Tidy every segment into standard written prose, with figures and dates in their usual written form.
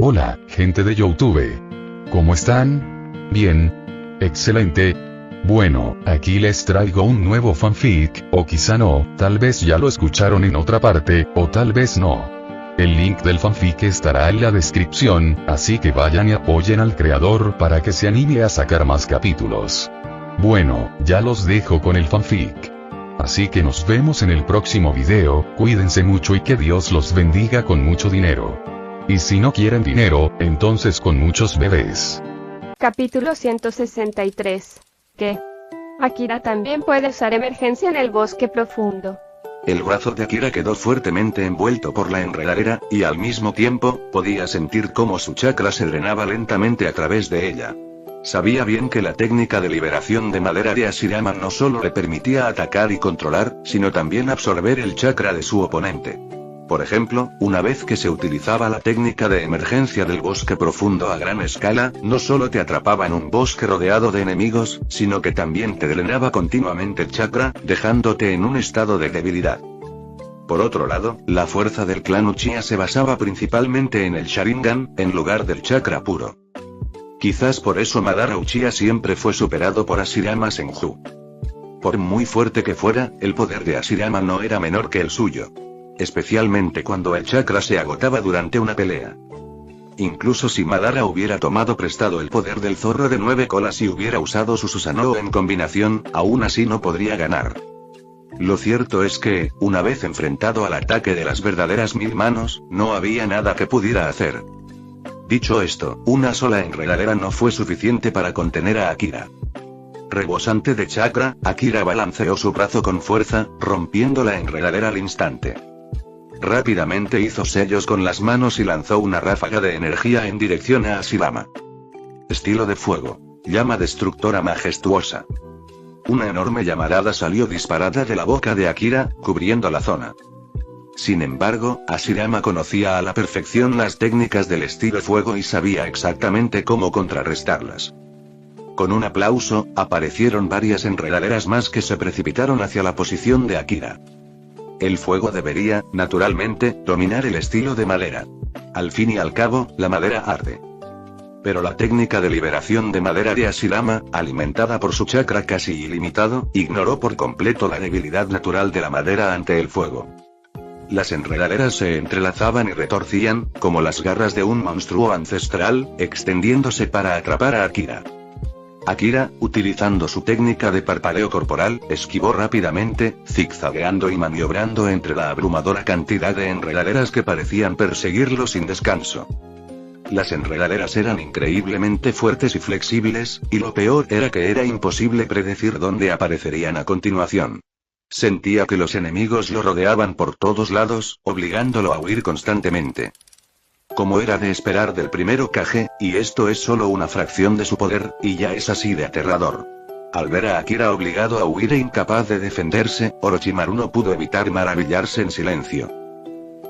Hola, gente de YouTube. ¿Cómo están? Bien. Excelente. Bueno, aquí les traigo un nuevo fanfic, o quizá no, tal vez ya lo escucharon en otra parte, o tal vez no. El link del fanfic estará en la descripción, así que vayan y apoyen al creador para que se anime a sacar más capítulos. Bueno, ya los dejo con el fanfic. Así que nos vemos en el próximo video, cuídense mucho y que Dios los bendiga con mucho dinero. Y si no quieren dinero, entonces con muchos bebés. Capítulo 163. ¿Qué? Akira también puede usar emergencia en el bosque profundo. El brazo de Akira quedó fuertemente envuelto por la enredadera, y al mismo tiempo, podía sentir cómo su chakra se drenaba lentamente a través de ella. Sabía bien que la técnica de liberación de madera de Hashirama no solo le permitía atacar y controlar, sino también absorber el chakra de su oponente. Por ejemplo, una vez que se utilizaba la técnica de emergencia del bosque profundo a gran escala, no solo te atrapaba en un bosque rodeado de enemigos, sino que también te drenaba continuamente el chakra, dejándote en un estado de debilidad. Por otro lado, la fuerza del clan Uchiha se basaba principalmente en el Sharingan, en lugar del chakra puro. Quizás por eso Madara Uchiha siempre fue superado por Hashirama Senju. Por muy fuerte que fuera, el poder de Hashirama no era menor que el suyo. Especialmente cuando el chakra se agotaba durante una pelea. Incluso si Madara hubiera tomado prestado el poder del zorro de 9 colas y hubiera usado su Susanoo en combinación, aún así no podría ganar. Lo cierto es que, una vez enfrentado al ataque de las verdaderas 1000 manos, no había nada que pudiera hacer. Dicho esto, una sola enredadera no fue suficiente para contener a Akira. Rebosante de chakra, Akira balanceó su brazo con fuerza, rompiendo la enredadera al instante. Rápidamente hizo sellos con las manos y lanzó una ráfaga de energía en dirección a Hashirama. Estilo de fuego. Llama destructora majestuosa. Una enorme llamarada salió disparada de la boca de Akira, cubriendo la zona. Sin embargo, Hashirama conocía a la perfección las técnicas del estilo fuego y sabía exactamente cómo contrarrestarlas. Con un aplauso, aparecieron varias enredaderas más que se precipitaron hacia la posición de Akira. El fuego debería, naturalmente, dominar el estilo de madera. Al fin y al cabo, la madera arde. Pero la técnica de liberación de madera de Hashirama, alimentada por su chakra casi ilimitado, ignoró por completo la debilidad natural de la madera ante el fuego. Las enredaderas se entrelazaban y retorcían, como las garras de un monstruo ancestral, extendiéndose para atrapar a Akira. Akira, utilizando su técnica de parpadeo corporal, esquivó rápidamente, zigzagueando y maniobrando entre la abrumadora cantidad de enredaderas que parecían perseguirlo sin descanso. Las enredaderas eran increíblemente fuertes y flexibles, y lo peor era que era imposible predecir dónde aparecerían a continuación. Sentía que los enemigos lo rodeaban por todos lados, obligándolo a huir constantemente. Como era de esperar del primer Hokage, y esto es solo una fracción de su poder, y ya es así de aterrador. Al ver a Akira obligado a huir e incapaz de defenderse, Orochimaru no pudo evitar maravillarse en silencio.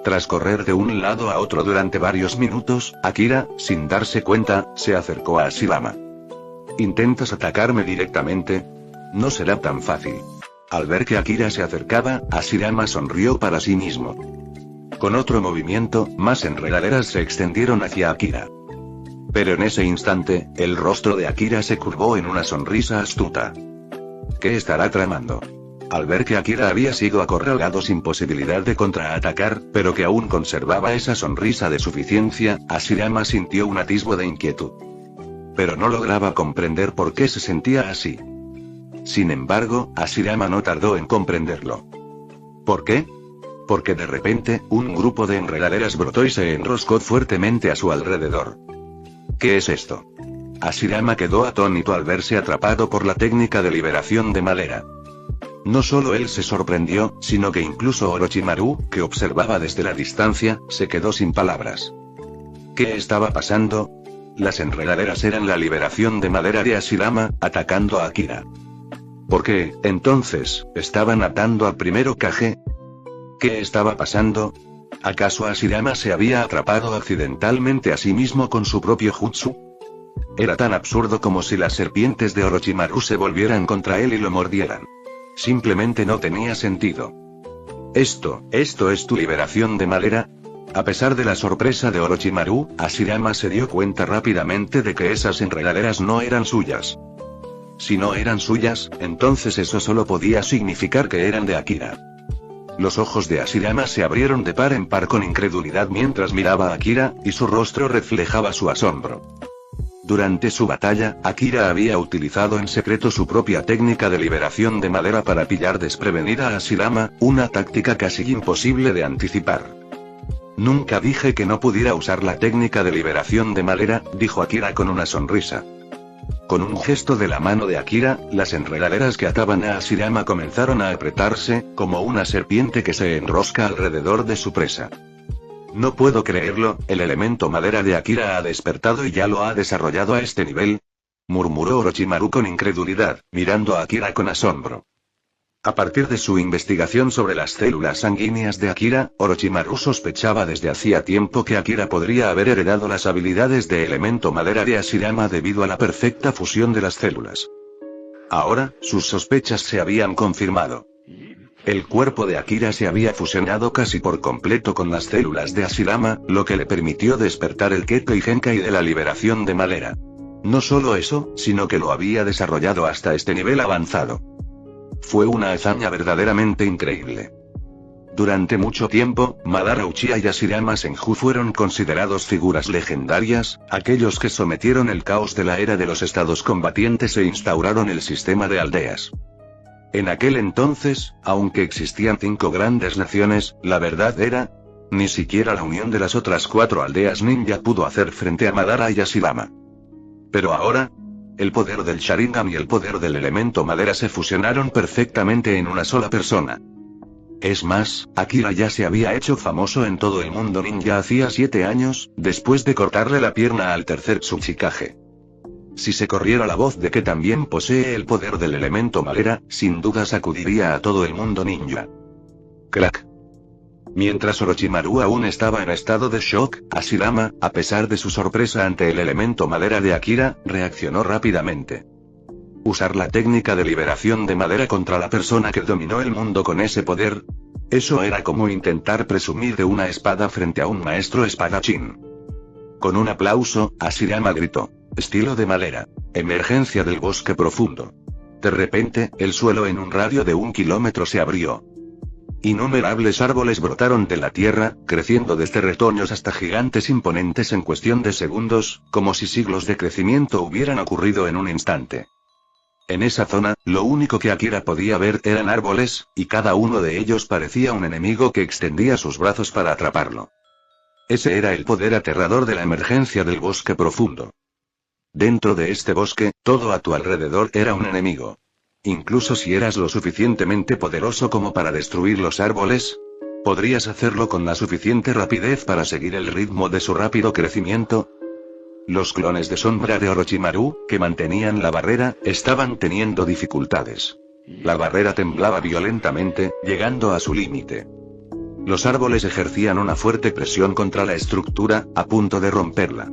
Tras correr de un lado a otro durante varios minutos, Akira, sin darse cuenta, se acercó a Hashirama. ¿Intentas atacarme directamente? No será tan fácil. Al ver que Akira se acercaba, Hashirama sonrió para sí mismo. Con otro movimiento, más enredaderas se extendieron hacia Akira. Pero en ese instante, el rostro de Akira se curvó en una sonrisa astuta. ¿Qué estará tramando? Al ver que Akira había sido acorralado sin posibilidad de contraatacar, pero que aún conservaba esa sonrisa de suficiencia, Hashirama sintió un atisbo de inquietud. Pero no lograba comprender por qué se sentía así. Sin embargo, Hashirama no tardó en comprenderlo. ¿Por qué? Porque de repente, un grupo de enredaderas brotó y se enroscó fuertemente a su alrededor. ¿Qué es esto? Hashirama quedó atónito al verse atrapado por la técnica de liberación de madera. No solo él se sorprendió, sino que incluso Orochimaru, que observaba desde la distancia, se quedó sin palabras. ¿Qué estaba pasando? Las enredaderas eran la liberación de madera de Hashirama, atacando a Akira. ¿Por qué, entonces, estaban atando al primer Hokage? ¿Qué estaba pasando? ¿Acaso Hashirama se había atrapado accidentalmente a sí mismo con su propio jutsu? Era tan absurdo como si las serpientes de Orochimaru se volvieran contra él y lo mordieran. Simplemente no tenía sentido. ¿Esto es tu liberación de madera? A pesar de la sorpresa de Orochimaru, Hashirama se dio cuenta rápidamente de que esas enredaderas no eran suyas. Si no eran suyas, entonces eso solo podía significar que eran de Akira. Los ojos de Hashirama se abrieron de par en par con incredulidad mientras miraba a Akira, y su rostro reflejaba su asombro. Durante su batalla, Akira había utilizado en secreto su propia técnica de liberación de madera para pillar desprevenida a Hashirama, una táctica casi imposible de anticipar. Nunca dije que no pudiera usar la técnica de liberación de madera, dijo Akira con una sonrisa. Con un gesto de la mano de Akira, las enredaderas que ataban a Hashirama comenzaron a apretarse, como una serpiente que se enrosca alrededor de su presa. No puedo creerlo, el elemento madera de Akira ha despertado y ya lo ha desarrollado a este nivel, murmuró Orochimaru con incredulidad, mirando a Akira con asombro. A partir de su investigación sobre las células sanguíneas de Akira, Orochimaru sospechaba desde hacía tiempo que Akira podría haber heredado las habilidades de elemento madera de Hashirama debido a la perfecta fusión de las células. Ahora, sus sospechas se habían confirmado. El cuerpo de Akira se había fusionado casi por completo con las células de Hashirama, lo que le permitió despertar el Kekkei Genkai de la liberación de madera. No solo eso, sino que lo había desarrollado hasta este nivel avanzado. Fue una hazaña verdaderamente increíble. Durante mucho tiempo, Madara Uchiha y Hashirama Senju fueron considerados figuras legendarias, aquellos que sometieron el caos de la era de los estados combatientes e instauraron el sistema de aldeas. En aquel entonces, aunque existían 5 grandes naciones, la verdad era, ni siquiera la unión de las otras 4 aldeas ninja pudo hacer frente a Madara y Hashirama. Pero ahora, el poder del Sharingan y el poder del elemento madera se fusionaron perfectamente en una sola persona. Es más, Akira ya se había hecho famoso en todo el mundo ninja hacía 7 años, después de cortarle la pierna al tercer Tsuchikage. Si se corriera la voz de que también posee el poder del elemento madera, sin duda sacudiría a todo el mundo ninja. Crack. Mientras Orochimaru aún estaba en estado de shock, Hashirama, a pesar de su sorpresa ante el elemento madera de Akira, reaccionó rápidamente. Usar la técnica de liberación de madera contra la persona que dominó el mundo con ese poder. Eso era como intentar presumir de una espada frente a un maestro espadachín. Con un aplauso, Hashirama gritó. Estilo de madera. Emergencia del bosque profundo. De repente, el suelo en un radio de 1 kilómetro se abrió. Innumerables árboles brotaron de la tierra, creciendo desde retoños hasta gigantes imponentes en cuestión de segundos, como si siglos de crecimiento hubieran ocurrido en un instante. En esa zona, lo único que Akira podía ver eran árboles, y cada uno de ellos parecía un enemigo que extendía sus brazos para atraparlo. Ese era el poder aterrador de la emergencia del bosque profundo. Dentro de este bosque, todo a tu alrededor era un enemigo. Incluso si eras lo suficientemente poderoso como para destruir los árboles, ¿podrías hacerlo con la suficiente rapidez para seguir el ritmo de su rápido crecimiento? Los clones de sombra de Orochimaru, que mantenían la barrera, estaban teniendo dificultades. La barrera temblaba violentamente, llegando a su límite. Los árboles ejercían una fuerte presión contra la estructura, a punto de romperla.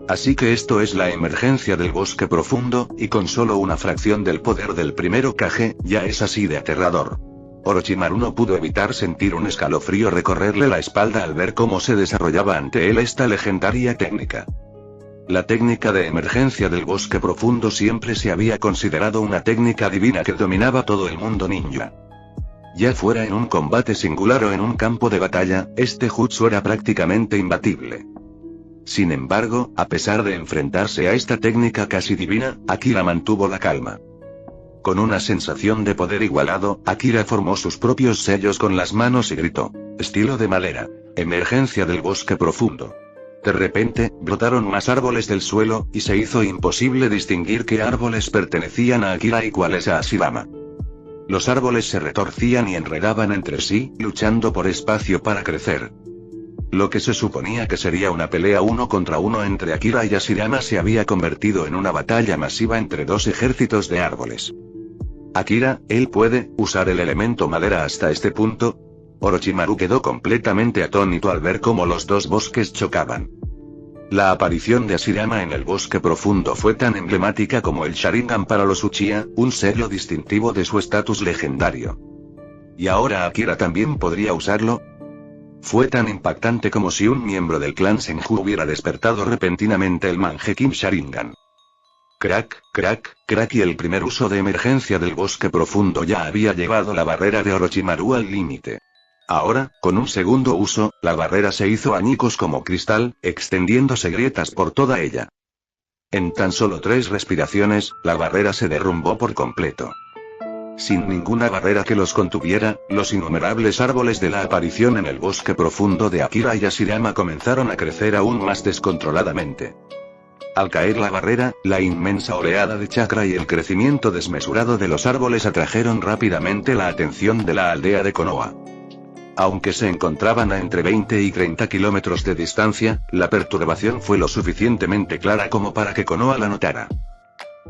Así que esto es la emergencia del bosque profundo, y con solo una fracción del poder del primero Kage, ya es así de aterrador. Orochimaru no pudo evitar sentir un escalofrío recorrerle la espalda al ver cómo se desarrollaba ante él esta legendaria técnica. La técnica de emergencia del bosque profundo siempre se había considerado una técnica divina que dominaba todo el mundo ninja. Ya fuera en un combate singular o en un campo de batalla, este jutsu era prácticamente imbatible. Sin embargo, a pesar de enfrentarse a esta técnica casi divina, Akira mantuvo la calma. Con una sensación de poder igualado, Akira formó sus propios sellos con las manos y gritó: estilo de madera. Emergencia del bosque profundo. De repente, brotaron más árboles del suelo, y se hizo imposible distinguir qué árboles pertenecían a Akira y cuáles a Hashirama. Los árboles se retorcían y enredaban entre sí, luchando por espacio para crecer. Lo que se suponía que sería una pelea 1 contra 1 entre Akira y Hashirama se había convertido en una batalla masiva entre 2 ejércitos de árboles. Akira, ¿él puede usar el elemento madera hasta este punto? Orochimaru quedó completamente atónito al ver cómo los dos bosques chocaban. La aparición de Hashirama en el bosque profundo fue tan emblemática como el Sharingan para los Uchiha, un sello distintivo de su estatus legendario. ¿Y ahora Akira también podría usarlo? Fue tan impactante como si un miembro del clan Senju hubiera despertado repentinamente el Mangekyou Sharingan. Crack, crack, crack, y el primer uso de emergencia del bosque profundo ya había llevado la barrera de Orochimaru al límite. Ahora, con un segundo uso, la barrera se hizo añicos como cristal, extendiéndose grietas por toda ella. En tan solo 3 respiraciones, la barrera se derrumbó por completo. Sin ninguna barrera que los contuviera, los innumerables árboles de la aparición en el bosque profundo de Akira y Hashirama comenzaron a crecer aún más descontroladamente. Al caer la barrera, la inmensa oleada de chakra y el crecimiento desmesurado de los árboles atrajeron rápidamente la atención de la aldea de Konoha. Aunque se encontraban a entre 20 y 30 kilómetros de distancia, la perturbación fue lo suficientemente clara como para que Konoha la notara.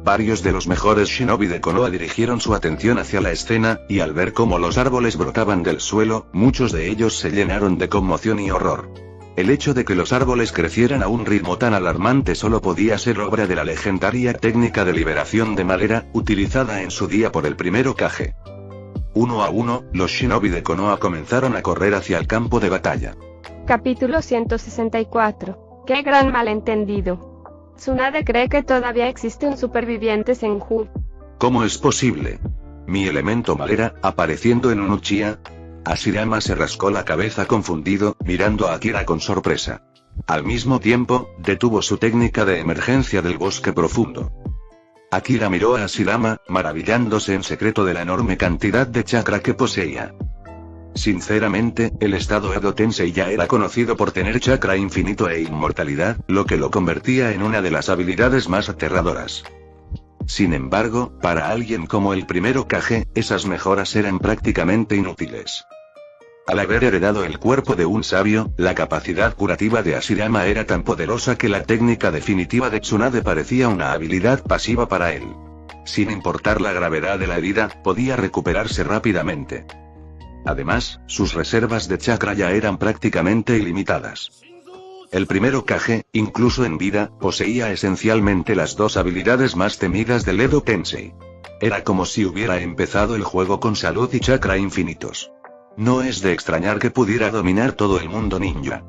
Varios de los mejores shinobi de Konoha dirigieron su atención hacia la escena, y al ver cómo los árboles brotaban del suelo, muchos de ellos se llenaron de conmoción y horror. El hecho de que los árboles crecieran a un ritmo tan alarmante solo podía ser obra de la legendaria técnica de liberación de madera, utilizada en su día por el primer Hokage. Uno a uno, los shinobi de Konoha comenzaron a correr hacia el campo de batalla. Capítulo 164. ¡Qué gran malentendido! Tsunade cree que todavía existe un superviviente Senju. ¿Cómo es posible? ¿Mi elemento madera, apareciendo en un Uchiha? Hashirama se rascó la cabeza confundido, mirando a Akira con sorpresa. Al mismo tiempo, detuvo su técnica de emergencia del bosque profundo. Akira miró a Hashirama, maravillándose en secreto de la enorme cantidad de chakra que poseía. Sinceramente, el estado Edo Tensei ya era conocido por tener chakra infinito e inmortalidad, lo que lo convertía en una de las habilidades más aterradoras. Sin embargo, para alguien como el primer Hokage, esas mejoras eran prácticamente inútiles. Al haber heredado el cuerpo de un sabio, la capacidad curativa de Hashirama era tan poderosa que la técnica definitiva de Tsunade parecía una habilidad pasiva para él. Sin importar la gravedad de la herida, podía recuperarse rápidamente. Además, sus reservas de chakra ya eran prácticamente ilimitadas. El primer Hokage, incluso en vida, poseía esencialmente las 2 habilidades más temidas del Edo Tensei. Era como si hubiera empezado el juego con salud y chakra infinitos. No es de extrañar que pudiera dominar todo el mundo ninja.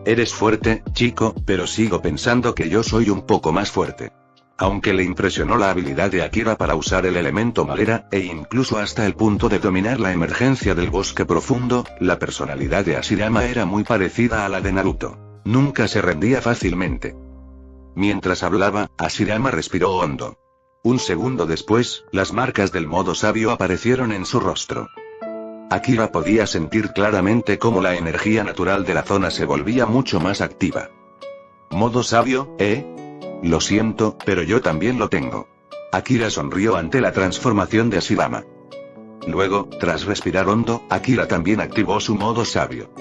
Eres fuerte, chico, pero sigo pensando que yo soy un poco más fuerte. Aunque le impresionó la habilidad de Akira para usar el elemento madera, e incluso hasta el punto de dominar la emergencia del bosque profundo, la personalidad de Hashirama era muy parecida a la de Naruto. Nunca se rendía fácilmente. Mientras hablaba, Hashirama respiró hondo. Un segundo después, las marcas del modo sabio aparecieron en su rostro. Akira podía sentir claramente cómo la energía natural de la zona se volvía mucho más activa. ¿Modo sabio, Lo siento, pero yo también lo tengo. Akira sonrió ante la transformación de Hashirama. Luego, tras respirar hondo, Akira también activó su modo sabio.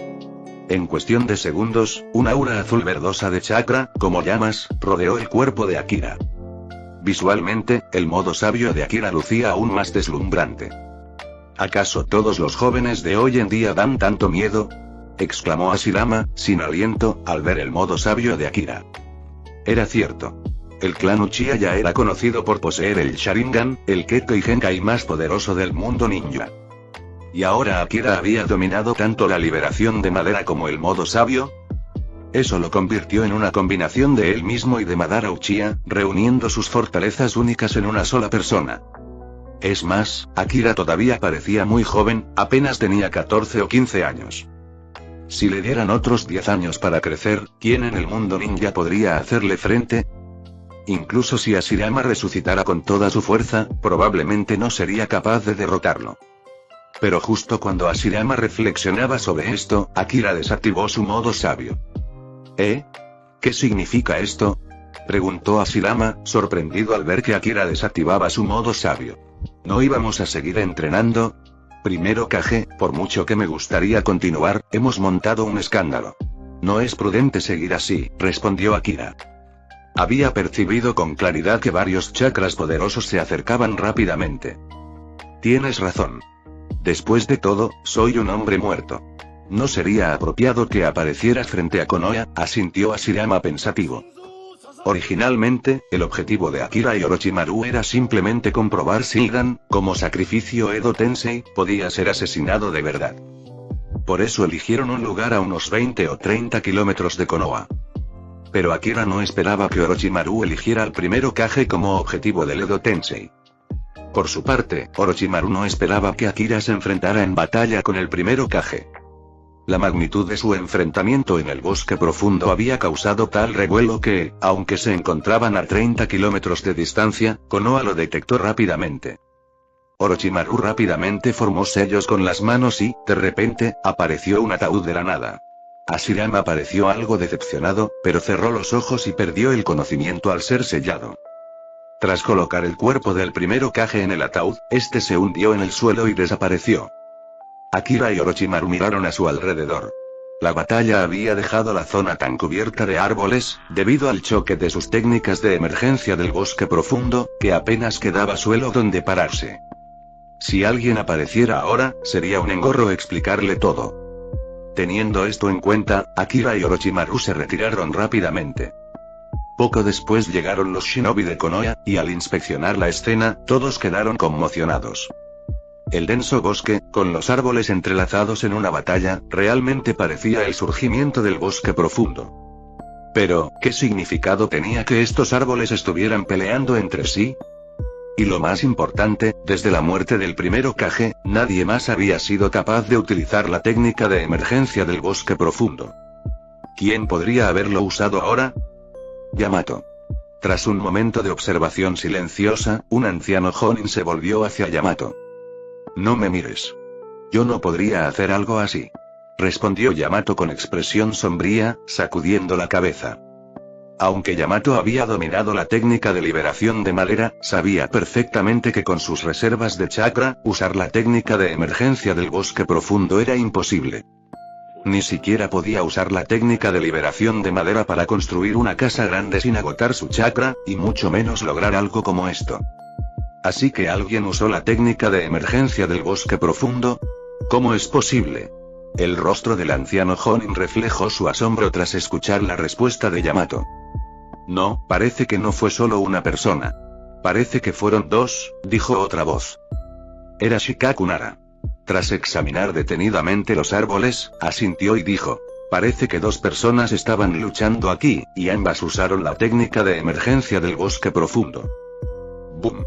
En cuestión de segundos, un aura azul verdosa de chakra, como llamas, rodeó el cuerpo de Akira. Visualmente, el modo sabio de Akira lucía aún más deslumbrante. ¿Acaso todos los jóvenes de hoy en día dan tanto miedo?, exclamó Hashirama, sin aliento, al ver el modo sabio de Akira. Era cierto. El clan Uchiha ya era conocido por poseer el Sharingan, el Kekkei Genkai más poderoso del mundo ninja. ¿Y ahora Akira había dominado tanto la liberación de madera como el modo sabio? Eso lo convirtió en una combinación de él mismo y de Madara Uchiha, reuniendo sus fortalezas únicas en una sola persona. Es más, Akira todavía parecía muy joven, apenas tenía 14 o 15 años. Si le dieran otros 10 años para crecer, ¿quién en el mundo ninja podría hacerle frente? Incluso si Hashirama resucitara con toda su fuerza, probablemente no sería capaz de derrotarlo. Pero justo cuando Hashirama reflexionaba sobre esto, Akira desactivó su modo sabio. ¿Qué significa esto?, preguntó Hashirama, sorprendido al ver que Akira desactivaba su modo sabio. ¿No íbamos a seguir entrenando? Primero Hokage, por mucho que me gustaría continuar, hemos montado un escándalo. No es prudente seguir así, respondió Akira. Había percibido con claridad que varios chakras poderosos se acercaban rápidamente. Tienes razón. Después de todo, soy un hombre muerto. No sería apropiado que aparecieras frente a Konoha, asintió Hashirama pensativo. Originalmente, el objetivo de Akira y Orochimaru era simplemente comprobar si Idan, como sacrificio Edo Tensei, podía ser asesinado de verdad. Por eso eligieron un lugar a unos 20 o 30 kilómetros de Konoha. Pero Akira no esperaba que Orochimaru eligiera al primer Hokage como objetivo del Edo Tensei. Por su parte, Orochimaru no esperaba que Akira se enfrentara en batalla con el primer Hokage. La magnitud de su enfrentamiento en el bosque profundo había causado tal revuelo que, aunque se encontraban a 30 kilómetros de distancia, Konoha lo detectó rápidamente. Orochimaru rápidamente formó sellos con las manos y, de repente, apareció un ataúd de la nada. Hashirama pareció algo decepcionado, pero cerró los ojos y perdió el conocimiento al ser sellado. Tras colocar el cuerpo del primer Hokage en el ataúd, este se hundió en el suelo y desapareció. Akira y Orochimaru miraron a su alrededor. La batalla había dejado la zona tan cubierta de árboles, debido al choque de sus técnicas de emergencia del bosque profundo, que apenas quedaba suelo donde pararse. Si alguien apareciera ahora, sería un engorro explicarle todo. Teniendo esto en cuenta, Akira y Orochimaru se retiraron rápidamente. Poco después llegaron los shinobi de Konoha, y al inspeccionar la escena, todos quedaron conmocionados. El denso bosque, con los árboles entrelazados en una batalla, realmente parecía el surgimiento del bosque profundo. Pero, ¿qué significado tenía que estos árboles estuvieran peleando entre sí? Y lo más importante, desde la muerte del primer Hokage, nadie más había sido capaz de utilizar la técnica de emergencia del bosque profundo. ¿Quién podría haberlo usado ahora? Yamato. Tras un momento de observación silenciosa, un anciano Jonin se volvió hacia Yamato. No me mires. Yo no podría hacer algo así. Respondió Yamato con expresión sombría, sacudiendo la cabeza. Aunque Yamato había dominado la técnica de liberación de madera, sabía perfectamente que con sus reservas de chakra, usar la técnica de emergencia del bosque profundo era imposible. Ni siquiera podía usar la técnica de liberación de madera para construir una casa grande sin agotar su chakra, y mucho menos lograr algo como esto. Así que alguien usó la técnica de emergencia del bosque profundo. ¿Cómo es posible? El rostro del anciano Jonin reflejó su asombro tras escuchar la respuesta de Yamato. No, parece que no fue solo una persona. Parece que fueron dos, dijo otra voz. Era Shikaku Nara. Tras examinar detenidamente los árboles, asintió y dijo: parece que dos personas estaban luchando aquí, y ambas usaron la técnica de emergencia del bosque profundo. ¡Bum!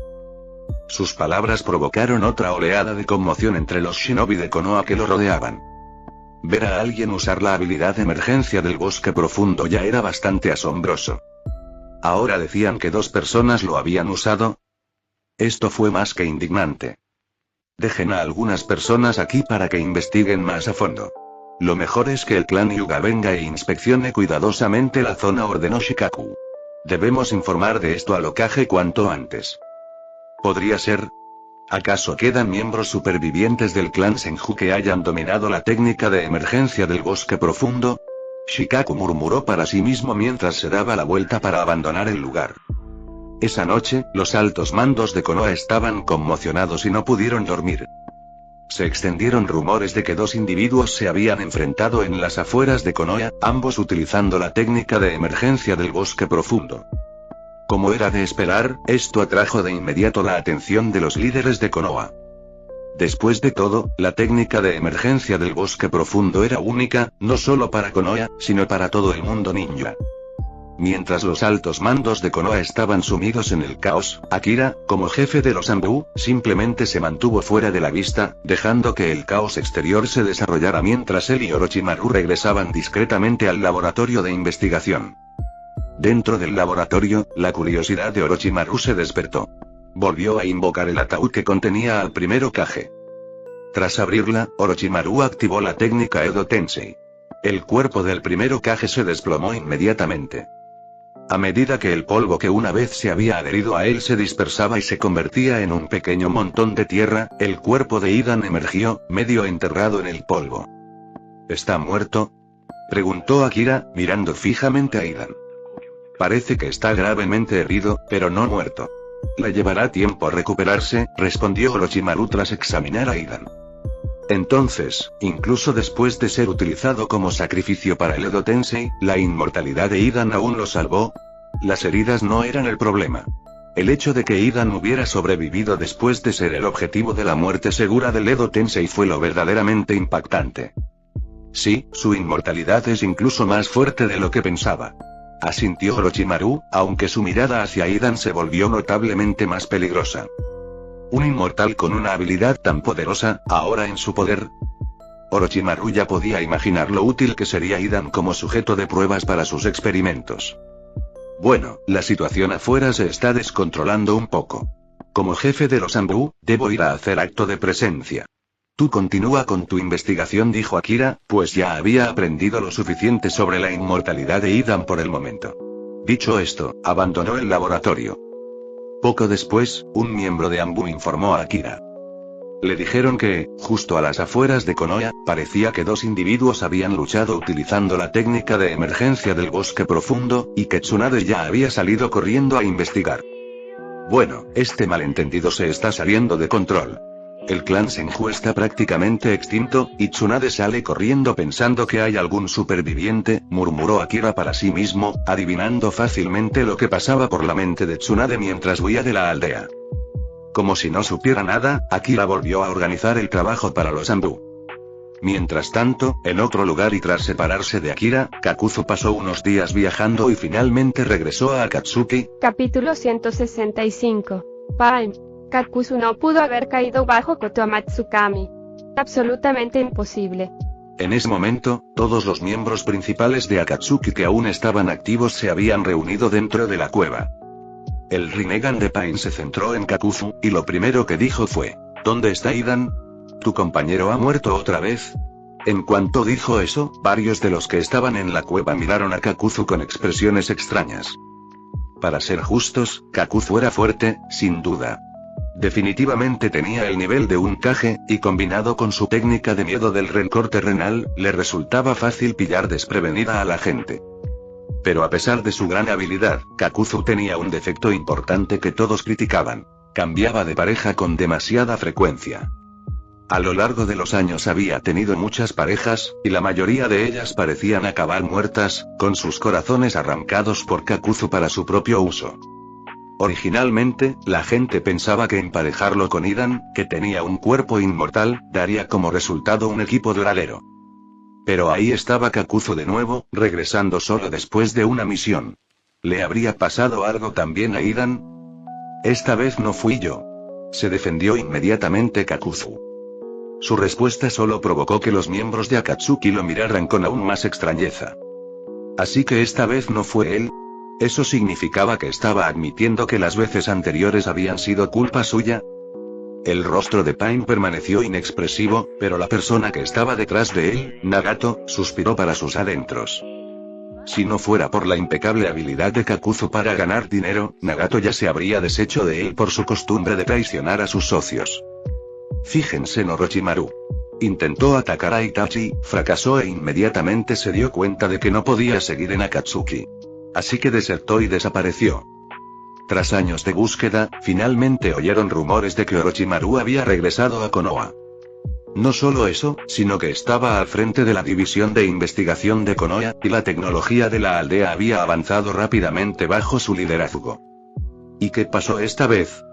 Sus palabras provocaron otra oleada de conmoción entre los shinobi de Konoha que lo rodeaban. Ver a alguien usar la habilidad de emergencia del bosque profundo ya era bastante asombroso. ¿Ahora decían que dos personas lo habían usado? Esto fue más que indignante. Dejen a algunas personas aquí para que investiguen más a fondo. Lo mejor es que el clan Hyuga venga e inspeccione cuidadosamente la zona, ordenó Shikaku. Debemos informar de esto al Hokage cuanto antes. ¿Podría ser? ¿Acaso quedan miembros supervivientes del clan Senju que hayan dominado la técnica de emergencia del bosque profundo? Shikaku murmuró para sí mismo mientras se daba la vuelta para abandonar el lugar. Esa noche, los altos mandos de Konoha estaban conmocionados y no pudieron dormir. Se extendieron rumores de que dos individuos se habían enfrentado en las afueras de Konoha, ambos utilizando la técnica de emergencia del bosque profundo. Como era de esperar, esto atrajo de inmediato la atención de los líderes de Konoha. Después de todo, la técnica de emergencia del bosque profundo era única, no solo para Konoha, sino para todo el mundo ninja. Mientras los altos mandos de Konoha estaban sumidos en el caos, Akira, como jefe de los Anbu, simplemente se mantuvo fuera de la vista, dejando que el caos exterior se desarrollara mientras él y Orochimaru regresaban discretamente al laboratorio de investigación. Dentro del laboratorio, la curiosidad de Orochimaru se despertó. Volvió a invocar el ataúd que contenía al primer Hokage. Tras abrirla, Orochimaru activó la técnica Edo Tensei. El cuerpo del primer Hokage se desplomó inmediatamente. A medida que el polvo que una vez se había adherido a él se dispersaba y se convertía en un pequeño montón de tierra, el cuerpo de Idan emergió, medio enterrado en el polvo. ¿Está muerto?, preguntó Akira, mirando fijamente a Idan. Parece que está gravemente herido, pero no muerto. Le llevará tiempo recuperarse, respondió Orochimaru tras examinar a Idan. Entonces, incluso después de ser utilizado como sacrificio para el Edo Tensei, la inmortalidad de Idan aún lo salvó. Las heridas no eran el problema. El hecho de que Idan hubiera sobrevivido después de ser el objetivo de la muerte segura del Edo Tensei fue lo verdaderamente impactante. Sí, su inmortalidad es incluso más fuerte de lo que pensaba. Asintió Orochimaru, aunque su mirada hacia Hidan se volvió notablemente más peligrosa. ¿Un inmortal con una habilidad tan poderosa, ahora en su poder? Orochimaru ya podía imaginar lo útil que sería Hidan como sujeto de pruebas para sus experimentos. Bueno, la situación afuera se está descontrolando un poco. Como jefe de los Anbu, debo ir a hacer acto de presencia. Tú continúa con tu investigación, dijo Akira, pues ya había aprendido lo suficiente sobre la inmortalidad de Hidan por el momento. Dicho esto, abandonó el laboratorio. Poco después, un miembro de Anbu informó a Akira. Le dijeron que, justo a las afueras de Konoha, parecía que dos individuos habían luchado utilizando la técnica de emergencia del bosque profundo, y que Tsunade ya había salido corriendo a investigar. Bueno, este malentendido se está saliendo de control. El clan Senju está prácticamente extinto, y Tsunade sale corriendo pensando que hay algún superviviente, murmuró Akira para sí mismo, adivinando fácilmente lo que pasaba por la mente de Tsunade mientras huía de la aldea. Como si no supiera nada, Akira volvió a organizar el trabajo para los Anbu. Mientras tanto, en otro lugar y tras separarse de Akira, Kakuzu pasó unos días viajando y finalmente regresó a Akatsuki. Capítulo 165. Pain. Kakuzu no pudo haber caído bajo Kotoamatsukami. Absolutamente imposible. En ese momento, todos los miembros principales de Akatsuki que aún estaban activos se habían reunido dentro de la cueva. El Rinnegan de Pain se centró en Kakuzu, y lo primero que dijo fue: ¿Dónde está Hidan? ¿Tu compañero ha muerto otra vez? En cuanto dijo eso, varios de los que estaban en la cueva miraron a Kakuzu con expresiones extrañas. Para ser justos, Kakuzu era fuerte, sin duda. Definitivamente tenía el nivel de un Kage, y combinado con su técnica de miedo del rencor terrenal, le resultaba fácil pillar desprevenida a la gente. Pero a pesar de su gran habilidad, Kakuzu tenía un defecto importante que todos criticaban: cambiaba de pareja con demasiada frecuencia. A lo largo de los años había tenido muchas parejas, y la mayoría de ellas parecían acabar muertas, con sus corazones arrancados por Kakuzu para su propio uso. Originalmente, la gente pensaba que emparejarlo con Hidan, que tenía un cuerpo inmortal, daría como resultado un equipo duradero. Pero ahí estaba Kakuzu de nuevo, regresando solo después de una misión. ¿Le habría pasado algo también a Hidan? Esta vez no fui yo. Se defendió inmediatamente Kakuzu. Su respuesta solo provocó que los miembros de Akatsuki lo miraran con aún más extrañeza. Así que esta vez no fue él. ¿Eso significaba que estaba admitiendo que las veces anteriores habían sido culpa suya? El rostro de Pain permaneció inexpresivo, pero la persona que estaba detrás de él, Nagato, suspiró para sus adentros. Si no fuera por la impecable habilidad de Kakuzu para ganar dinero, Nagato ya se habría deshecho de él por su costumbre de traicionar a sus socios. Fíjense en Orochimaru. Intentó atacar a Itachi, fracasó e inmediatamente se dio cuenta de que no podía seguir en Akatsuki. Así que desertó y desapareció. Tras años de búsqueda, finalmente oyeron rumores de que Orochimaru había regresado a Konoha. No solo eso, sino que estaba al frente de la división de investigación de Konoha, y la tecnología de la aldea había avanzado rápidamente bajo su liderazgo. ¿Y qué pasó esta vez?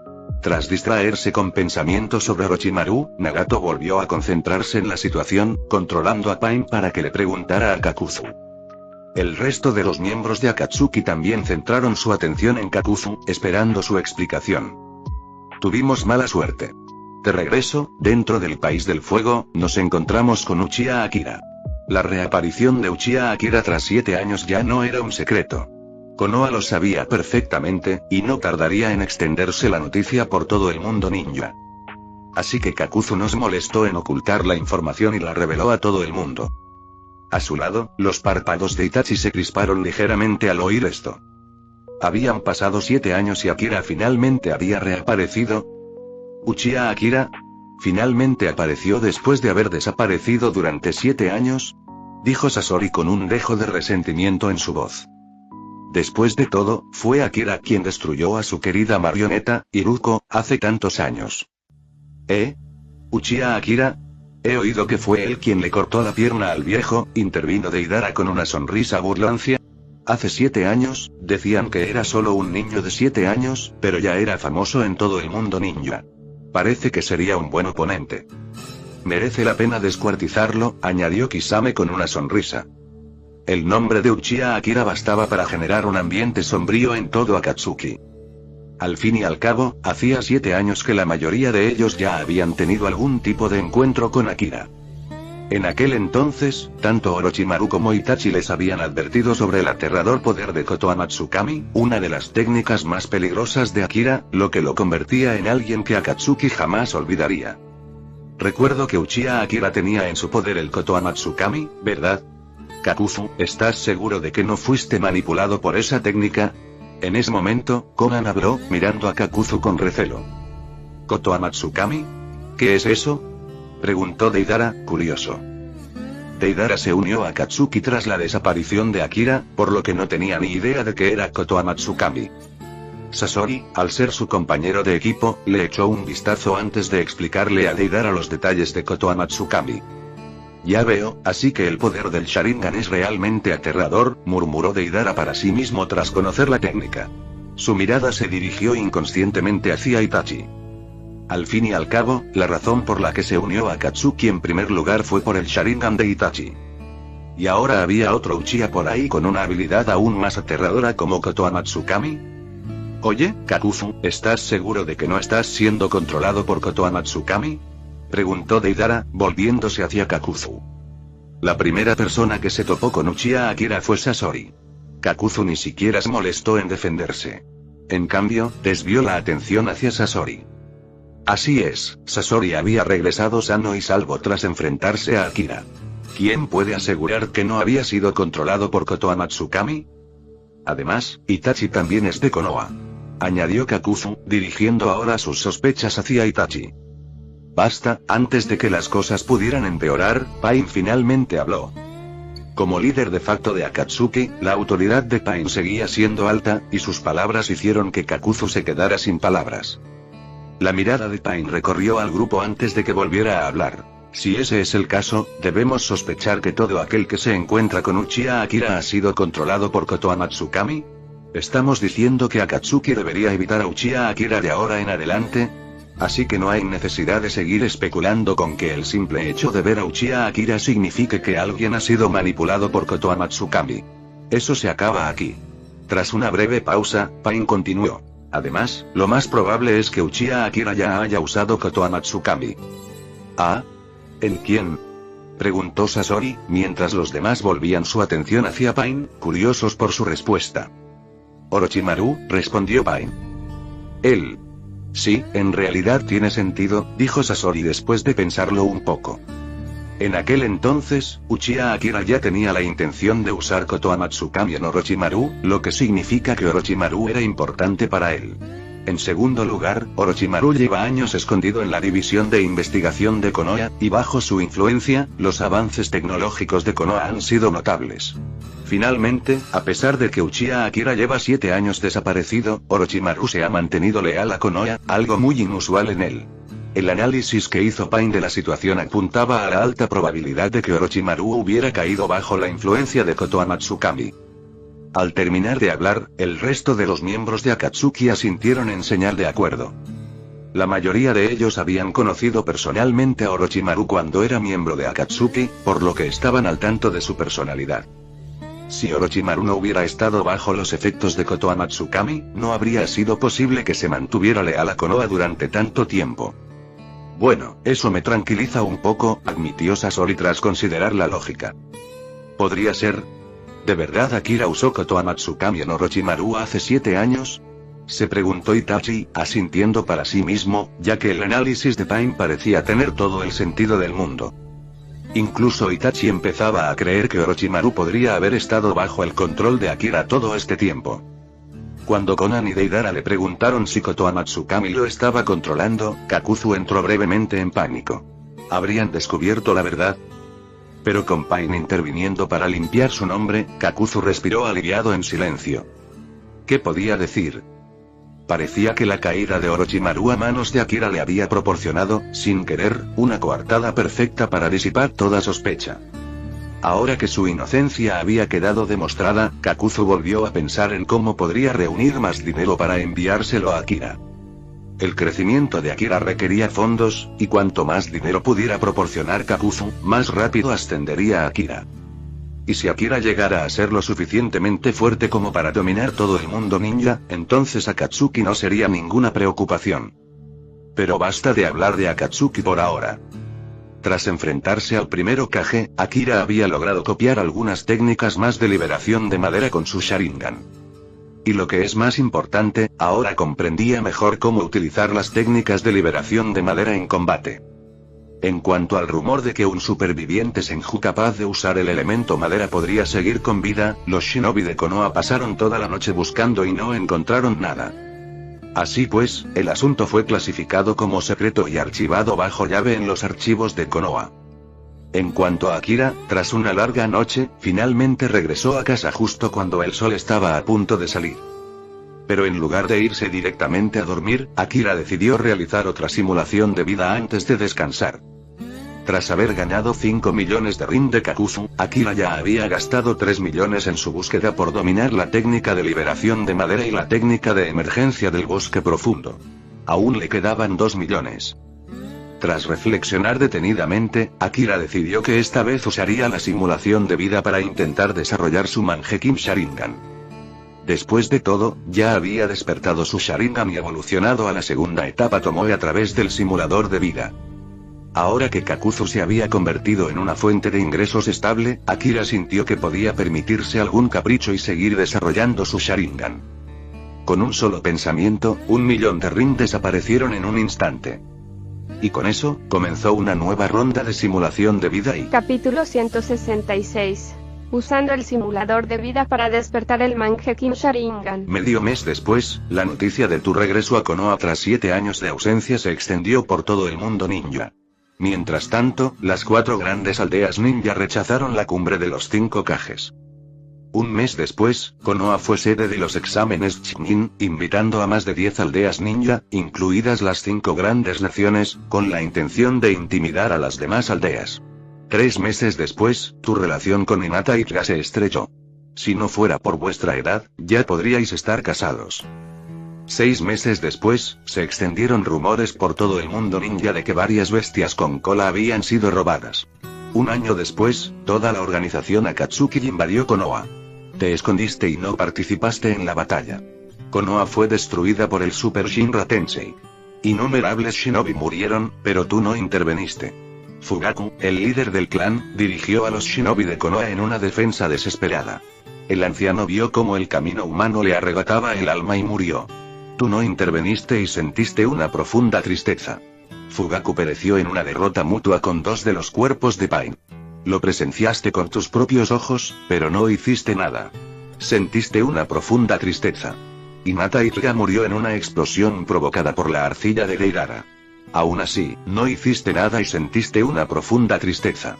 Tras distraerse con pensamientos sobre Orochimaru, Nagato volvió a concentrarse en la situación, controlando a Pain para que le preguntara a Kakuzu. El resto de los miembros de Akatsuki también centraron su atención en Kakuzu, esperando su explicación. Tuvimos mala suerte. De regreso, dentro del País del Fuego, nos encontramos con Uchiha Akira. La reaparición de Uchiha Akira tras 7 años ya no era un secreto. Konoha lo sabía perfectamente, y no tardaría en extenderse la noticia por todo el mundo ninja. Así que Kakuzu no se molestó en ocultar la información y la reveló a todo el mundo. A su lado, los párpados de Itachi se crisparon ligeramente al oír esto. Habían pasado 7 años y Akira finalmente había reaparecido. ¿Uchiha Akira? ¿Finalmente apareció después de haber desaparecido durante 7 años? Dijo Sasori con un dejo de resentimiento en su voz. Después de todo, fue Akira quien destruyó a su querida marioneta, Iruko, hace tantos años. ¿Uchiha Akira? He oído que fue él quien le cortó la pierna al viejo, intervino Deidara con una sonrisa burlancia. Hace 7 años, decían que era solo un niño de 7 años, pero ya era famoso en todo el mundo ninja. Parece que sería un buen oponente. Merece la pena descuartizarlo, añadió Kisame con una sonrisa. El nombre de Uchiha Akira bastaba para generar un ambiente sombrío en todo Akatsuki. Al fin y al cabo, hacía 7 años que la mayoría de ellos ya habían tenido algún tipo de encuentro con Akira. En aquel entonces, tanto Orochimaru como Itachi les habían advertido sobre el aterrador poder de Kotoa Matsukami, una de las técnicas más peligrosas de Akira, lo que lo convertía en alguien que Akatsuki jamás olvidaría. Recuerdo que Uchiha Akira tenía en su poder el Kotoa Matsukami, ¿verdad? Kakuzu, ¿estás seguro de que no fuiste manipulado por esa técnica? En ese momento, Konan habló, mirando a Kakuzu con recelo. ¿Kotoa Matsukami? ¿Qué es eso?, preguntó Deidara, curioso. Deidara se unió a Katsuki tras la desaparición de Akira, por lo que no tenía ni idea de qué era Kotoa Matsukami. Sasori, al ser su compañero de equipo, le echó un vistazo antes de explicarle a Deidara los detalles de Kotoa Matsukami. Ya veo, así que el poder del Sharingan es realmente aterrador, murmuró Deidara para sí mismo tras conocer la técnica. Su mirada se dirigió inconscientemente hacia Itachi. Al fin y al cabo, la razón por la que se unió a Katsuki en primer lugar fue por el Sharingan de Itachi. ¿Y ahora había otro Uchiha por ahí con una habilidad aún más aterradora como Kotoa Matsukami? Oye, Kakuzu, ¿estás seguro de que no estás siendo controlado por Kotoa Matsukami?, preguntó Deidara, volviéndose hacia Kakuzu. La primera persona que se topó con Uchiha Akira fue Sasori. Kakuzu ni siquiera se molestó en defenderse. En cambio, desvió la atención hacia Sasori. Así es, Sasori había regresado sano y salvo tras enfrentarse a Akira. ¿Quién puede asegurar que no había sido controlado por Kotoa Matsukami? Además, Itachi también es de Konoha, añadió Kakuzu, dirigiendo ahora sus sospechas hacia Itachi. Basta, antes de que las cosas pudieran empeorar, Pain finalmente habló. Como líder de facto de Akatsuki, la autoridad de Pain seguía siendo alta, y sus palabras hicieron que Kakuzu se quedara sin palabras. La mirada de Pain recorrió al grupo antes de que volviera a hablar. Si ese es el caso, debemos sospechar que todo aquel que se encuentra con Uchiha Akira ha sido controlado por Kotoa Matsukami. ¿Estamos diciendo que Akatsuki debería evitar a Uchiha Akira de ahora en adelante? Así que no hay necesidad de seguir especulando con que el simple hecho de ver a Uchiha Akira signifique que alguien ha sido manipulado por Kotoa Matsukami. Eso se acaba aquí. Tras una breve pausa, Pain continuó. Además, lo más probable es que Uchiha Akira ya haya usado Kotoa Matsukami. ¿Ah? ¿En quién?, preguntó Sasori, mientras los demás volvían su atención hacia Pain, curiosos por su respuesta. Orochimaru, respondió Pain. Él. Sí, en realidad tiene sentido, dijo Sasori después de pensarlo un poco. En aquel entonces, Uchiha Akira ya tenía la intención de usar Kotoa Matsukami en Orochimaru, lo que significa que Orochimaru era importante para él. En segundo lugar, Orochimaru lleva años escondido en la división de investigación de Konoha, y bajo su influencia, los avances tecnológicos de Konoha han sido notables. Finalmente, a pesar de que Uchiha Akira lleva 7 años desaparecido, Orochimaru se ha mantenido leal a Konoha, algo muy inusual en él. El análisis que hizo Pain de la situación apuntaba a la alta probabilidad de que Orochimaru hubiera caído bajo la influencia de Kotoa Matsukami. Al terminar de hablar, el resto de los miembros de Akatsuki asintieron en señal de acuerdo. La mayoría de ellos habían conocido personalmente a Orochimaru cuando era miembro de Akatsuki, por lo que estaban al tanto de su personalidad. Si Orochimaru no hubiera estado bajo los efectos de Kotoa Matsukami, no habría sido posible que se mantuviera leal a Konoha durante tanto tiempo. Bueno, eso me tranquiliza un poco, admitió Sasori tras considerar la lógica. ¿Podría ser? ¿De verdad Akira usó Kotoa Matsukami en Orochimaru hace 7 años? Se preguntó Itachi, asintiendo para sí mismo, ya que el análisis de Pain parecía tener todo el sentido del mundo. Incluso Itachi empezaba a creer que Orochimaru podría haber estado bajo el control de Akira todo este tiempo. Cuando Konan y Deidara le preguntaron si Kotoa Matsukami lo estaba controlando, Kakuzu entró brevemente en pánico. ¿Habrían descubierto la verdad? Pero con Pain interviniendo para limpiar su nombre, Kakuzu respiró aliviado en silencio. ¿Qué podía decir? Parecía que la caída de Orochimaru a manos de Akira le había proporcionado, sin querer, una coartada perfecta para disipar toda sospecha. Ahora que su inocencia había quedado demostrada, Kakuzu volvió a pensar en cómo podría reunir más dinero para enviárselo a Akira. El crecimiento de Akira requería fondos, y cuanto más dinero pudiera proporcionar Kakuzu, más rápido ascendería Akira. Y si Akira llegara a ser lo suficientemente fuerte como para dominar todo el mundo ninja, entonces Akatsuki no sería ninguna preocupación. Pero basta de hablar de Akatsuki por ahora. Tras enfrentarse al primer Hokage, Akira había logrado copiar algunas técnicas más de liberación de madera con su Sharingan. Y lo que es más importante, ahora comprendía mejor cómo utilizar las técnicas de liberación de madera en combate. En cuanto al rumor de que un superviviente Senju capaz de usar el elemento madera podría seguir con vida, los shinobi de Konoha pasaron toda la noche buscando y no encontraron nada. Así pues, el asunto fue clasificado como secreto y archivado bajo llave en los archivos de Konoha. En cuanto a Akira, tras una larga noche, finalmente regresó a casa justo cuando el sol estaba a punto de salir. Pero en lugar de irse directamente a dormir, Akira decidió realizar otra simulación de vida antes de descansar. Tras haber ganado 5 millones de rin de Kakuzu, Akira ya había gastado 3 millones en su búsqueda por dominar la técnica de liberación de madera y la técnica de emergencia del bosque profundo. Aún le quedaban 2 millones. Tras reflexionar detenidamente, Akira decidió que esta vez usaría la simulación de vida para intentar desarrollar su Mangekyou Sharingan. Después de todo, ya había despertado su Sharingan y evolucionado a la segunda etapa Tomoe a través del simulador de vida. Ahora que Kakuzu se había convertido en una fuente de ingresos estable, Akira sintió que podía permitirse algún capricho y seguir desarrollando su Sharingan. Con un solo pensamiento, 1 millón de rin desaparecieron en un instante. Y con eso, comenzó una nueva ronda de simulación de vida y... Capítulo 166. Usando el simulador de vida para despertar el Mangekyou Sharingan. Medio mes después, la noticia de tu regreso a Konoha tras 7 años de ausencia se extendió por todo el mundo ninja. Mientras tanto, las 4 grandes aldeas ninja rechazaron la cumbre de los 5 Hokages. Un mes después, Konoha fue sede de los exámenes Chunin, invitando a más de 10 aldeas ninja, incluidas las 5 grandes naciones, con la intención de intimidar a las demás aldeas. 3 meses después, tu relación con Hinata y Tsuga se estrechó. Si no fuera por vuestra edad, ya podríais estar casados. 6 meses después, se extendieron rumores por todo el mundo ninja de que varias bestias con cola habían sido robadas. 1 año después, toda la organización Akatsuki invadió Konoha. Te escondiste y no participaste en la batalla. Konoha fue destruida por el Super Shinra Tensei. Innumerables shinobi murieron, pero tú no interveniste. Fugaku, el líder del clan, dirigió a los shinobi de Konoha en una defensa desesperada. El anciano vio cómo el camino humano le arrebataba el alma y murió. Tú no interveniste y sentiste una profunda tristeza. Fugaku pereció en una derrota mutua con 2 de los cuerpos de Pain. Lo presenciaste con tus propios ojos, pero no hiciste nada. Sentiste una profunda tristeza. Hinata Tsuga murió en una explosión provocada por la arcilla de Deidara. Aún así, no hiciste nada y sentiste una profunda tristeza.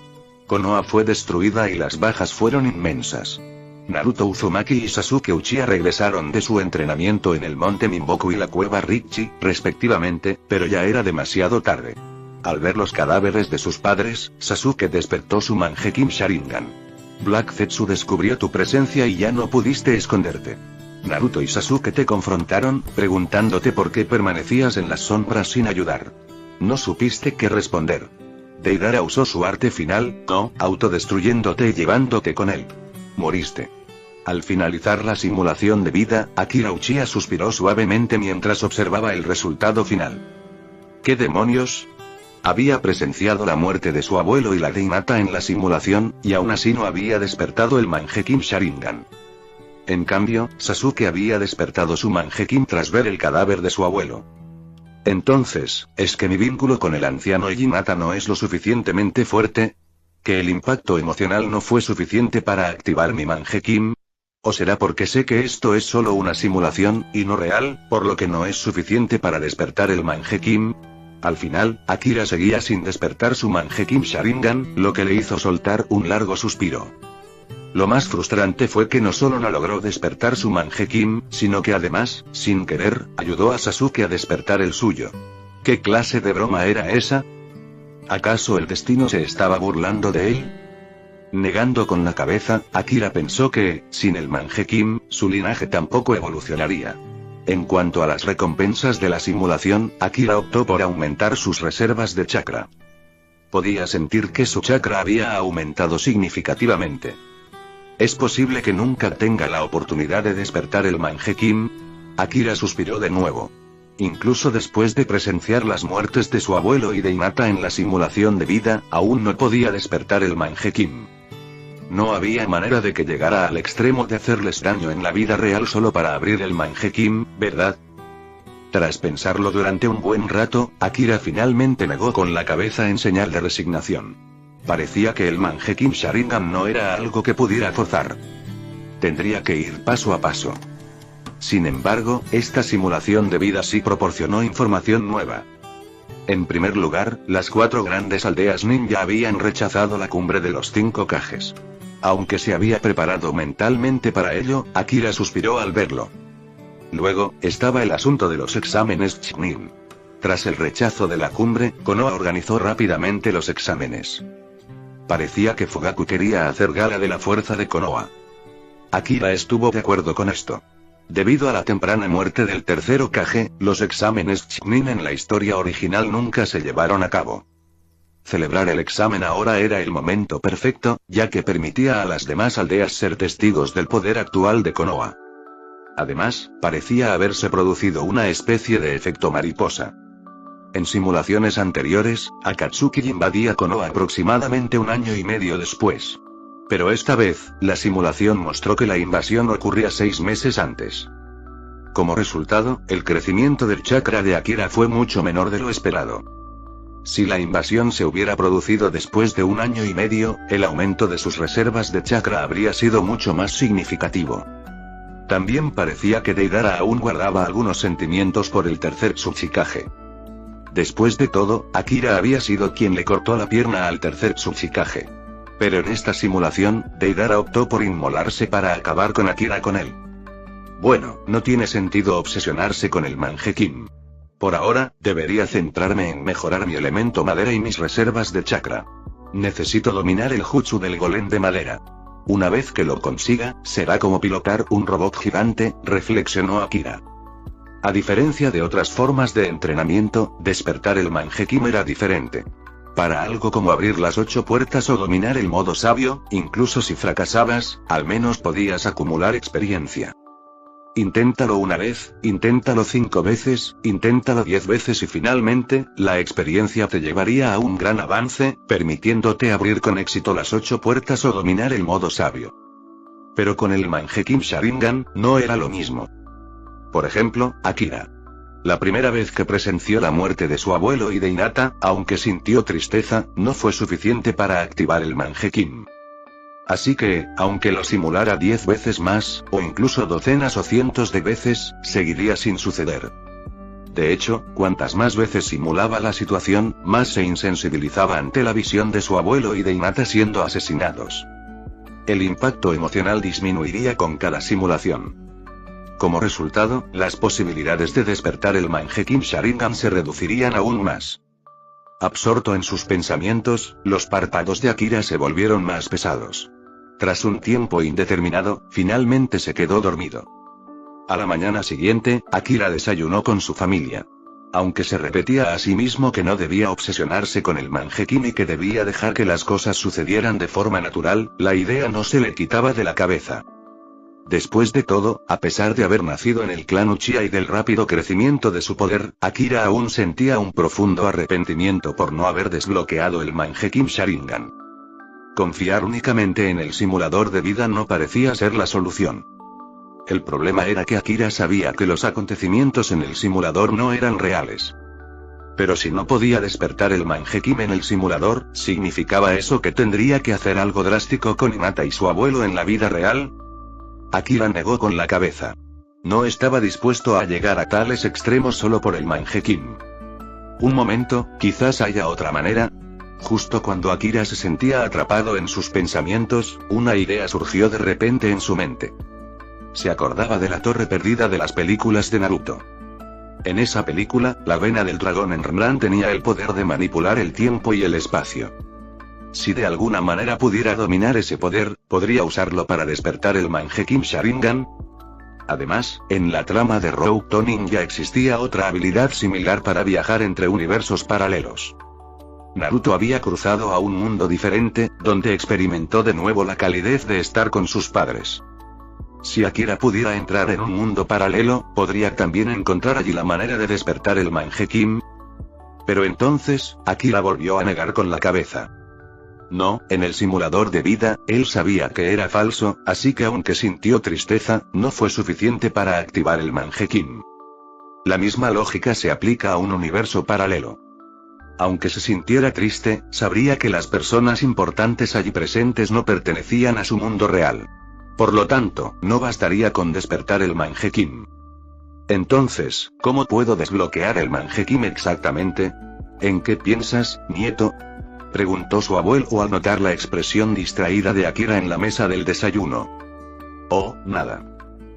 Konoha fue destruida y las bajas fueron inmensas. Naruto Uzumaki y Sasuke Uchiha regresaron de su entrenamiento en el monte Minboku y la cueva Rikichi, respectivamente, pero ya era demasiado tarde. Al ver los cadáveres de sus padres, Sasuke despertó su Mangekyou Sharingan. Black Zetsu descubrió tu presencia y ya no pudiste esconderte. Naruto y Sasuke te confrontaron, preguntándote por qué permanecías en las sombras sin ayudar. No supiste qué responder. Deidara usó su arte final, autodestruyéndote y llevándote con él. Moriste. Al finalizar la simulación de vida, Akira Uchiha suspiró suavemente mientras observaba el resultado final. ¿Qué demonios? Había presenciado la muerte de su abuelo y la de Hinata en la simulación, y aún así no había despertado el Mangekyou Sharingan. En cambio, Sasuke había despertado su Mangekyou tras ver el cadáver de su abuelo. Entonces, ¿es que mi vínculo con el anciano Hinata no es lo suficientemente fuerte? ¿Que el impacto emocional no fue suficiente para activar mi Mangekyou? ¿O será porque sé que esto es solo una simulación, y no real, por lo que no es suficiente para despertar el Mangekyou? Al final, Akira seguía sin despertar su Mangekyou Sharingan, lo que le hizo soltar un largo suspiro. Lo más frustrante fue que no solo no logró despertar su Mangekyou, sino que además, sin querer, ayudó a Sasuke a despertar el suyo. ¿Qué clase de broma era esa? ¿Acaso el destino se estaba burlando de él? Negando con la cabeza, Akira pensó que, sin el Mangekyou, su linaje tampoco evolucionaría. En cuanto a las recompensas de la simulación, Akira optó por aumentar sus reservas de chakra. Podía sentir que su chakra había aumentado significativamente. ¿Es posible que nunca tenga la oportunidad de despertar el Mangekyou? Akira suspiró de nuevo. Incluso después de presenciar las muertes de su abuelo y de Hinata en la simulación de vida, aún no podía despertar el Mangekyou. No había manera de que llegara al extremo de hacerles daño en la vida real solo para abrir el Mangekyou, ¿verdad? Tras pensarlo durante un buen rato, Akira finalmente negó con la cabeza en señal de resignación. Parecía que el Mangekyou Sharingan no era algo que pudiera forzar. Tendría que ir paso a paso. Sin embargo, esta simulación de vida sí proporcionó información nueva. En primer lugar, las 4 grandes aldeas ninja habían rechazado la cumbre de los 5 Kages. Aunque se había preparado mentalmente para ello, Akira suspiró al verlo. Luego, estaba el asunto de los exámenes Chunin. Tras el rechazo de la cumbre, Konoha organizó rápidamente los exámenes. Parecía que Fugaku quería hacer gala de la fuerza de Konoha. Akira estuvo de acuerdo con esto. Debido a la temprana muerte del tercero Kage, los exámenes Chunin en la historia original nunca se llevaron a cabo. Celebrar el examen ahora era el momento perfecto, ya que permitía a las demás aldeas ser testigos del poder actual de Konoha. Además, parecía haberse producido una especie de efecto mariposa. En simulaciones anteriores, Akatsuki invadía Konoha aproximadamente 1 año y medio después. Pero esta vez, la simulación mostró que la invasión ocurría 6 meses antes. Como resultado, el crecimiento del chakra de Akira fue mucho menor de lo esperado. Si la invasión se hubiera producido después de 1 año y medio, el aumento de sus reservas de chakra habría sido mucho más significativo. También parecía que Deidara aún guardaba algunos sentimientos por el tercer Tsuchikage. Después de todo, Akira había sido quien le cortó la pierna al tercer Tsuchikage. Pero en esta simulación, Deidara optó por inmolarse para acabar con Akira con él. Bueno, no tiene sentido obsesionarse con el Mangekyou. Por ahora, debería centrarme en mejorar mi elemento madera y mis reservas de chakra. Necesito dominar el jutsu del golem de madera. Una vez que lo consiga, será como pilotar un robot gigante, reflexionó Akira. A diferencia de otras formas de entrenamiento, despertar el Mangekyou era diferente. Para algo como abrir las 8 puertas o dominar el modo sabio, incluso si fracasabas, al menos podías acumular experiencia. Inténtalo una vez, inténtalo 5 veces, inténtalo 10 veces y finalmente, la experiencia te llevaría a un gran avance, permitiéndote abrir con éxito las 8 puertas o dominar el modo sabio. Pero con el Mangekyou Sharingan, no era lo mismo. Por ejemplo, Akira. La primera vez que presenció la muerte de su abuelo y de Hinata, aunque sintió tristeza, no fue suficiente para activar el Mangekyou. Así que, aunque lo simulara 10 veces más, o incluso docenas o cientos de veces, seguiría sin suceder. De hecho, cuantas más veces simulaba la situación, más se insensibilizaba ante la visión de su abuelo y de Hinata siendo asesinados. El impacto emocional disminuiría con cada simulación. Como resultado, las posibilidades de despertar el Mangekyou Sharingan se reducirían aún más. Absorto en sus pensamientos, los párpados de Akira se volvieron más pesados. Tras un tiempo indeterminado, finalmente se quedó dormido. A la mañana siguiente, Akira desayunó con su familia. Aunque se repetía a sí mismo que no debía obsesionarse con el Mangekyou y que debía dejar que las cosas sucedieran de forma natural, la idea no se le quitaba de la cabeza. Después de todo, a pesar de haber nacido en el clan Uchiha y del rápido crecimiento de su poder, Akira aún sentía un profundo arrepentimiento por no haber desbloqueado el Mangekyou Sharingan. Confiar únicamente en el simulador de vida no parecía ser la solución. El problema era que Akira sabía que los acontecimientos en el simulador no eran reales. Pero si no podía despertar el Mangekyou en el simulador, ¿significaba eso que tendría que hacer algo drástico con Hinata y su abuelo en la vida real? Akira negó con la cabeza. No estaba dispuesto a llegar a tales extremos solo por el Mangekyou. Un momento, quizás haya otra manera. Justo cuando Akira se sentía atrapado en sus pensamientos, una idea surgió de repente en su mente. Se acordaba de la torre perdida de las películas de Naruto. En esa película, la vena del dragón en Ranran tenía el poder de manipular el tiempo y el espacio. Si de alguna manera pudiera dominar ese poder, ¿podría usarlo para despertar el Mangekyou Sharingan? Además, en la trama de Rogue to Ninja existía otra habilidad similar para viajar entre universos paralelos. Naruto había cruzado a un mundo diferente, donde experimentó de nuevo la calidez de estar con sus padres. Si Akira pudiera entrar en un mundo paralelo, podría también encontrar allí la manera de despertar el Mangekyou. Pero entonces, Akira volvió a negar con la cabeza. No, en el simulador de vida, él sabía que era falso, así que aunque sintió tristeza, no fue suficiente para activar el Mangekyou. La misma lógica se aplica a un universo paralelo. Aunque se sintiera triste, sabría que las personas importantes allí presentes no pertenecían a su mundo real. Por lo tanto, no bastaría con despertar el Mangekyou. Entonces, ¿cómo puedo desbloquear el Mangekyou exactamente? ¿En qué piensas, nieto?, preguntó su abuelo al notar la expresión distraída de Akira en la mesa del desayuno. Oh, nada.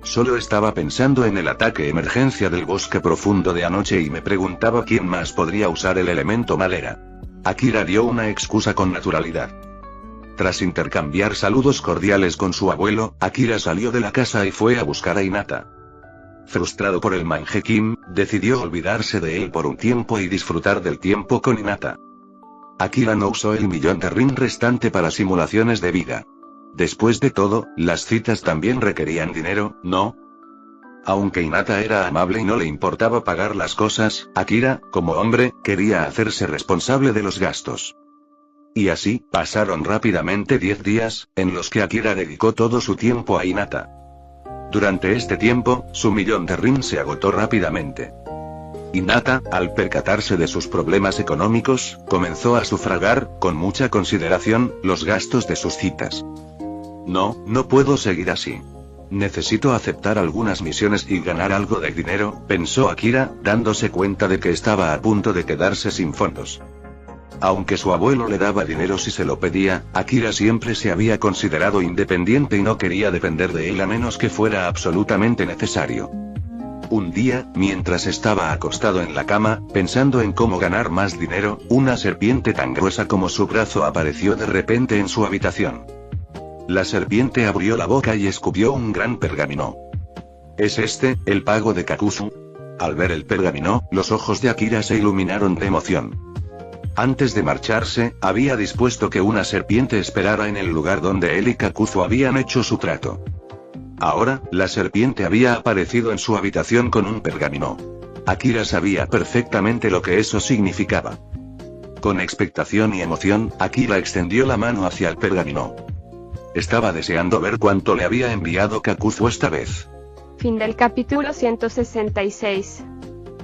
Solo estaba pensando en el ataque emergencia del bosque profundo de anoche y me preguntaba quién más podría usar el elemento madera. Akira dio una excusa con naturalidad. Tras intercambiar saludos cordiales con su abuelo, Akira salió de la casa y fue a buscar a Hinata. Frustrado por el Mangekyou, decidió olvidarse de él por un tiempo y disfrutar del tiempo con Hinata. Akira no usó el millón de rin restante para simulaciones de vida. Después de todo, las citas también requerían dinero, ¿no? Aunque Hinata era amable y no le importaba pagar las cosas, Akira, como hombre, quería hacerse responsable de los gastos. Y así, pasaron rápidamente 10 días, en los que Akira dedicó todo su tiempo a Hinata. Durante este tiempo, su millón de rin se agotó rápidamente. Hinata, al percatarse de sus problemas económicos, comenzó a sufragar, con mucha consideración, los gastos de sus citas. No puedo seguir así. Necesito aceptar algunas misiones y ganar algo de dinero, pensó Akira, dándose cuenta de que estaba a punto de quedarse sin fondos. Aunque su abuelo le daba dinero si se lo pedía, Akira siempre se había considerado independiente y no quería depender de él a menos que fuera absolutamente necesario. Un día, mientras estaba acostado en la cama, pensando en cómo ganar más dinero, una serpiente tan gruesa como su brazo apareció de repente en su habitación. La serpiente abrió la boca y escupió un gran pergamino. ¿Es este, el pago de Kakuzu? Al ver el pergamino, los ojos de Akira se iluminaron de emoción. Antes de marcharse, había dispuesto que una serpiente esperara en el lugar donde él y Kakuzu habían hecho su trato. Ahora, la serpiente había aparecido en su habitación con un pergamino. Akira sabía perfectamente lo que eso significaba. Con expectación y emoción, Akira extendió la mano hacia el pergamino. Estaba deseando ver cuánto le había enviado Kakuzu esta vez. Fin del capítulo 166.